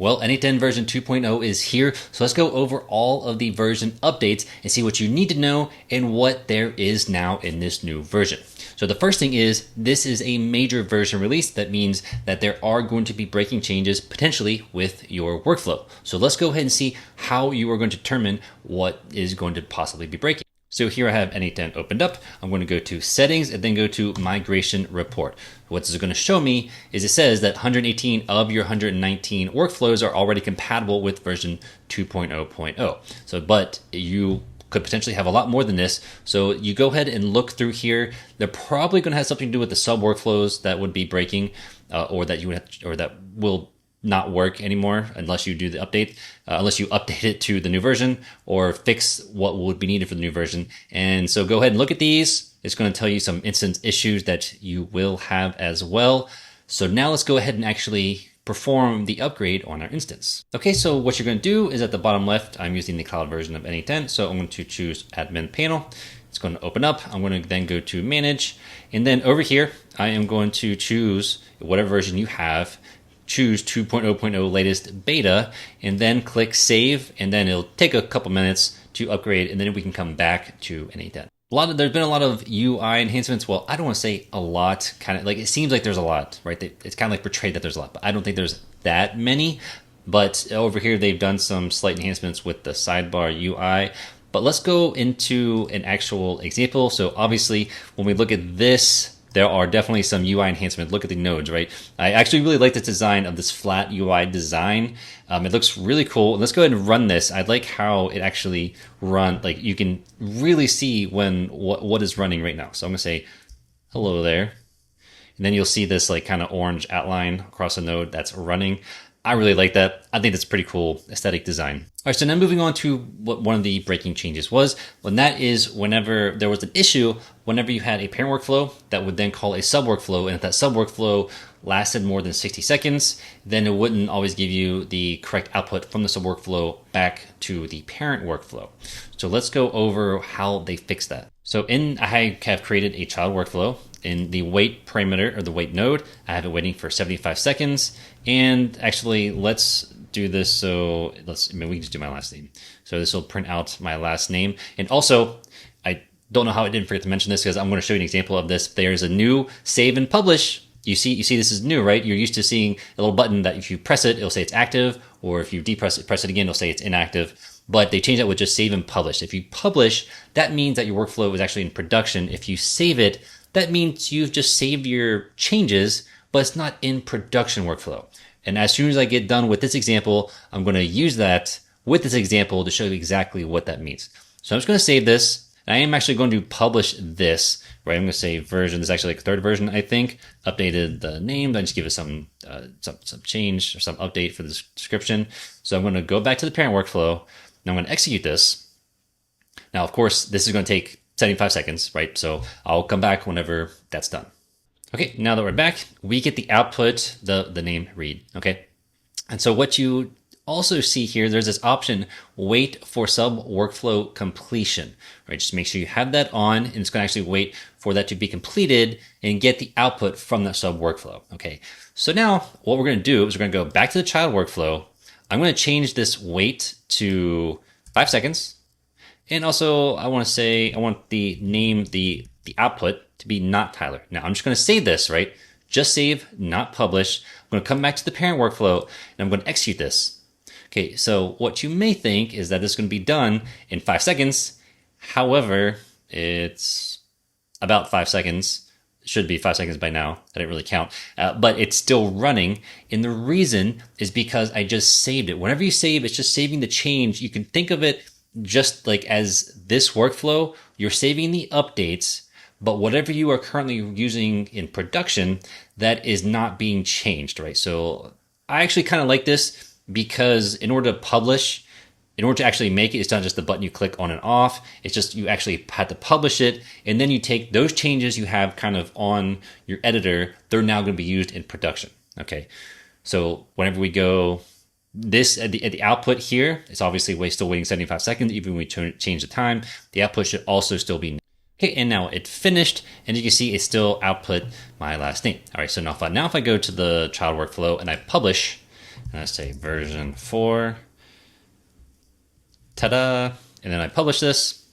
Well, n8n version 2.0 is here, so let's go over all of the version updates and see what you need to know and what there is now in this new version. So the first thing is, this is a major version release. That means that there are going to be breaking changes potentially with your workflow. So let's go ahead and see how you are going to determine what is going to possibly be breaking. So here I have n8n opened up. I'm going to go to settings and then go to migration report. What this is going to show me is it says that 118 of your 119 workflows are already compatible with version 2.0.0. So, but you could potentially have a lot more than this. So you go ahead and look through here. They're probably going to have something to do with the sub workflows that would be breaking, or that you would have, or that will not work anymore unless you do the update, unless you update it to the new version or fix what would be needed for the new version. And so go ahead and look at these. It's going to tell you some instance issues that you will have as well. So now let's go ahead and actually perform the upgrade on our instance. Okay, so what you're going to do is at the bottom left, I'm using the cloud version of n8n. So I'm going to choose admin panel. It's going to open up. I'm going to then go to manage. And then over here, I am going to choose whatever version you have. Choose 2.0.0 latest beta and then click save, and then it'll take a couple minutes to upgrade, and then we can come back to n8n. There's been a lot of UI enhancements. Well, I don't want to say a lot, kind of like it seems like there's a lot, right? It's kind of like portrayed that there's a lot, but I don't think there's that many. But over here, they've done some slight enhancements with the sidebar UI. But let's go into an actual example. So obviously, when we look at this, there are definitely some UI enhancements. Look at the nodes, right? I actually really like the design of this flat UI design. It looks really cool. Let's go ahead and run this. I like how it actually like you can really see what is running right now. So I'm gonna say hello there. And then you'll see this like kind of orange outline across the node that's running. I really like that. I think that's pretty cool aesthetic design. All right, so now moving on to what one of the breaking changes was, and that is whenever there was an issue, whenever you had a parent workflow that would then call a sub workflow, and if that sub workflow lasted more than 60 seconds, then it wouldn't always give you the correct output from the sub workflow back to the parent workflow. So let's go over how they fix that. So I have created a child workflow. In the wait parameter, or the wait node, I have it waiting for 75 seconds. And actually, let's do this. So we can just do my last name. So this will print out my last name. And also, I don't know how I didn't forget to mention this, because I'm going to show you an example of this. There's a new save and publish. You see this is new, right? You're used to seeing a little button that if you press it, it'll say it's active, or if you press it again, it'll say it's inactive. But they changed that with just save and publish. If you publish, that means that your workflow is actually in production. If you save it, that means you've just saved your changes, but it's not in production workflow. And as soon as I get done with this example, I'm going to use that with this example to show you exactly what that means. So I'm just going to save this. And I am actually going to publish this, right? I'm going to say version. This is actually like third version, I think. Updated the name. I just give it some change or some update for the description. So I'm going to go back to the parent workflow. Now I'm going to execute this. Now, of course, this is going to take 75 seconds, right? So I'll come back whenever that's done. Okay, now that we're back, we get the output, the name read, okay? And so what you also see here, there's this option, wait for sub workflow completion, right? Just make sure you have that on, and it's gonna actually wait for that to be completed and get the output from that sub workflow, okay? So now what we're gonna do is we're gonna go back to the child workflow. I'm gonna change this wait to 5 seconds. And also, I want the name, the output to be not Tyler. Now, I'm just going to save this, right? Just save, not publish. I'm going to come back to the parent workflow, and I'm going to execute this. Okay, so what you may think is that this is going to be done in 5 seconds. However, it's about 5 seconds. It should be 5 seconds by now. I didn't really count. But it's still running. And the reason is because I just saved it. Whenever you save, it's just saving the change. You can think of it just like as this workflow, you're saving the updates, but whatever you are currently using in production, that is not being changed, right? So I actually kind of like this, because in order to publish, in order to actually make it, it's not just the button you click on and off. It's just you actually have to publish it, and then you take those changes you have kind of on your editor, they're now going to be used in production, okay? So whenever we go this at the output here, it's obviously still waiting 75 seconds. Even when we change the time, the output should also still be. Okay, and now it finished, and you can see it still output my last name. All right, so now if I go to the child workflow and I publish, and I say version 4. Ta-da! And then I publish this.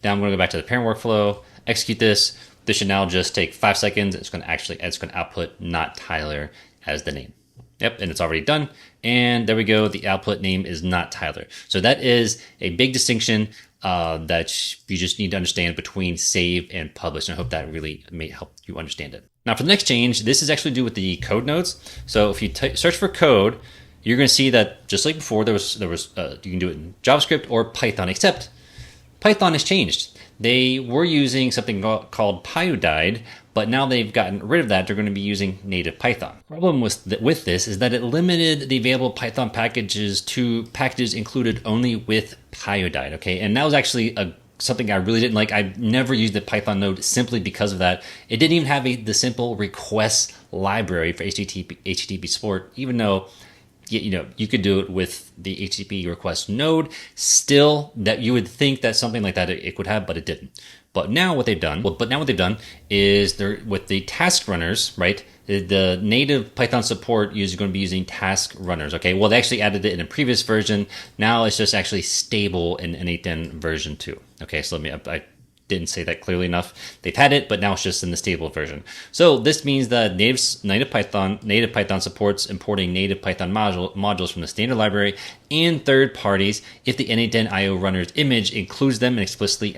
Now I'm going to go back to the parent workflow, execute this. This should now just take 5 seconds. It's going to output not Tyler as the name. Yep, and it's already done. And there we go. The output name is not Tyler. So that is a big distinction that you just need to understand between save and publish. And I hope that really may help you understand it. Now for the next change, this is actually to do with the code nodes. So if you search for code, you're going to see that just like before, you can do it in JavaScript or Python, except Python has changed. They were using something called Pyodide, but now they've gotten rid of that. They're going to be using native Python. The problem with this is that it limited the available Python packages to packages included only with Pyodide. Okay, and that was actually something I really didn't like. I never used the Python node simply because of that. It didn't even have the simple request library for HTTP support, even though you could do it with the HTTP request node. Still, that you would think that something like that it could have, but it didn't. But now what they've done is they're with the task runners, right? The native Python support is going to be using task runners. Okay, well they actually added it in a previous version. Now it's just actually stable in n8n version 2. Okay, so I didn't say that clearly enough. They've had it, but now it's just in the stable version. So this means that native Python supports importing native Python modules from the standard library and third parties if the n8n IO runner's image includes them and explicitly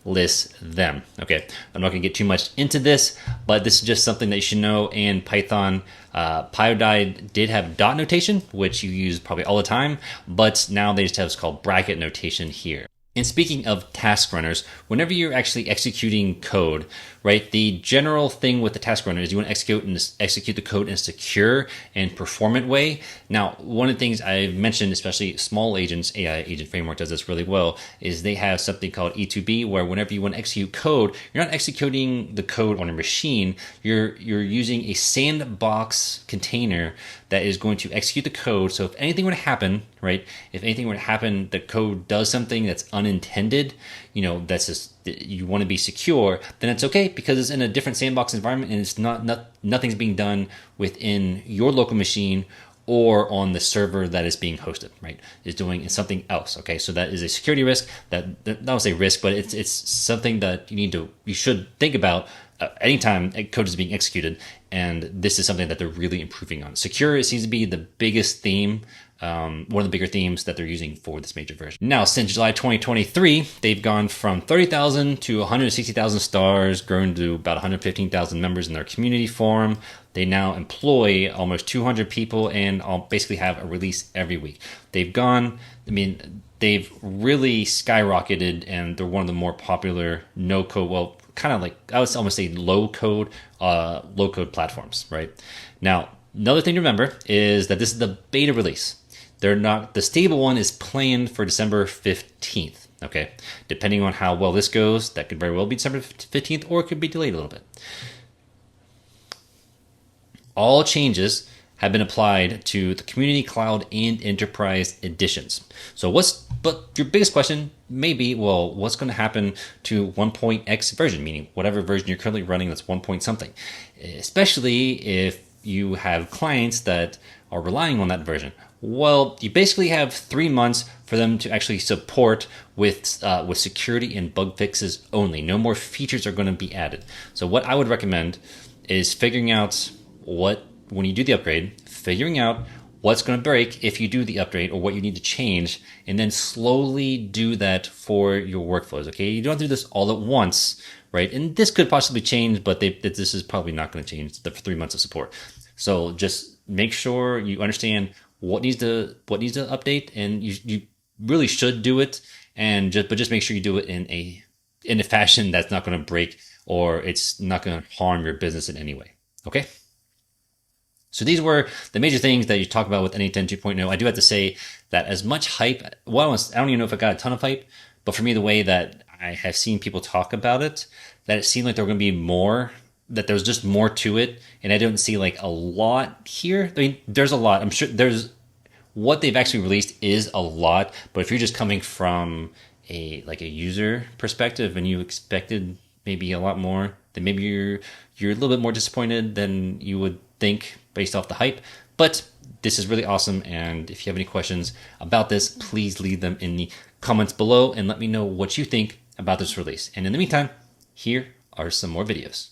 lists them. Okay, I'm not going to get too much into this, but this is just something that you should know. And Python, Pyodide did have dot notation, which you use probably all the time, but now they just have what's called bracket notation here. And speaking of task runners, whenever you're actually executing code, right, the general thing with the task runner is you want to execute the code in a secure and performant way. Now, one of the things I've mentioned, especially small agents, AI Agent Framework does this really well, is they have something called E2B, where whenever you want to execute code, you're not executing the code on a machine. You're using a sandbox container that is going to execute the code. So if anything were to happen, right, the code does something that's unintended, that's just, you want to be secure, then it's okay because it's in a different sandbox environment and it's nothing's being done within your local machine or on the server that is being hosted, right? Is doing something else. Okay, so that is a security risk. That I don't say risk, but it's something that you should think about anytime code is being executed. And this is something that they're really improving on. Secure seems to be the biggest theme. One of the bigger themes that they're using for this major version. Now, since July 2023, they've gone from 30,000 to 160,000 stars, grown to about 115,000 members in their community forum. They now employ almost 200 people and basically have a release every week. They've really skyrocketed, and they're one of the more popular no-code, well, kind of like, I would almost say low-code platforms, right? Now, another thing to remember is that this is the beta release. The stable one is planned for December 15th. Okay, depending on how well this goes, that could very well be December 15th, or it could be delayed a little bit. All changes have been applied to the Community Cloud and Enterprise editions. But your biggest question may be, well, what's going to happen to 1.x version, meaning whatever version you're currently running that's 1 point something, especially if you have clients that are relying on that version. Well, you basically have 3 months for them to actually support with security and bug fixes only. No more features are going to be added. So what I would recommend is figuring out when you do the upgrade, figuring out what's going to break if you do the upgrade or what you need to change, and then slowly do that for your workflows. Okay, you don't have to do this all at once, right? And this could possibly change, but this is probably not going to change the 3 months of support. So just make sure you understand what needs to update, and you really should do it, but just make sure you do it in a fashion that's not going to break or it's not going to harm your business in any way. Okay. So these were the major things that you talk about with n8n 2.0. I do have to say that as much hype, I don't even know if I got a ton of hype, but for me, the way that I have seen people talk about it, that it seemed like there were going to be more, that there was just more to it, and I didn't see like a lot here. I mean, there's a lot. I'm sure what they've actually released is a lot, but if you're just coming from a user perspective and you expected maybe a lot more, then maybe you're a little bit more disappointed than you would think based off the hype. But this is really awesome. And if you have any questions about this, please leave them in the comments below and let me know what you think about this release. And in the meantime, here are some more videos.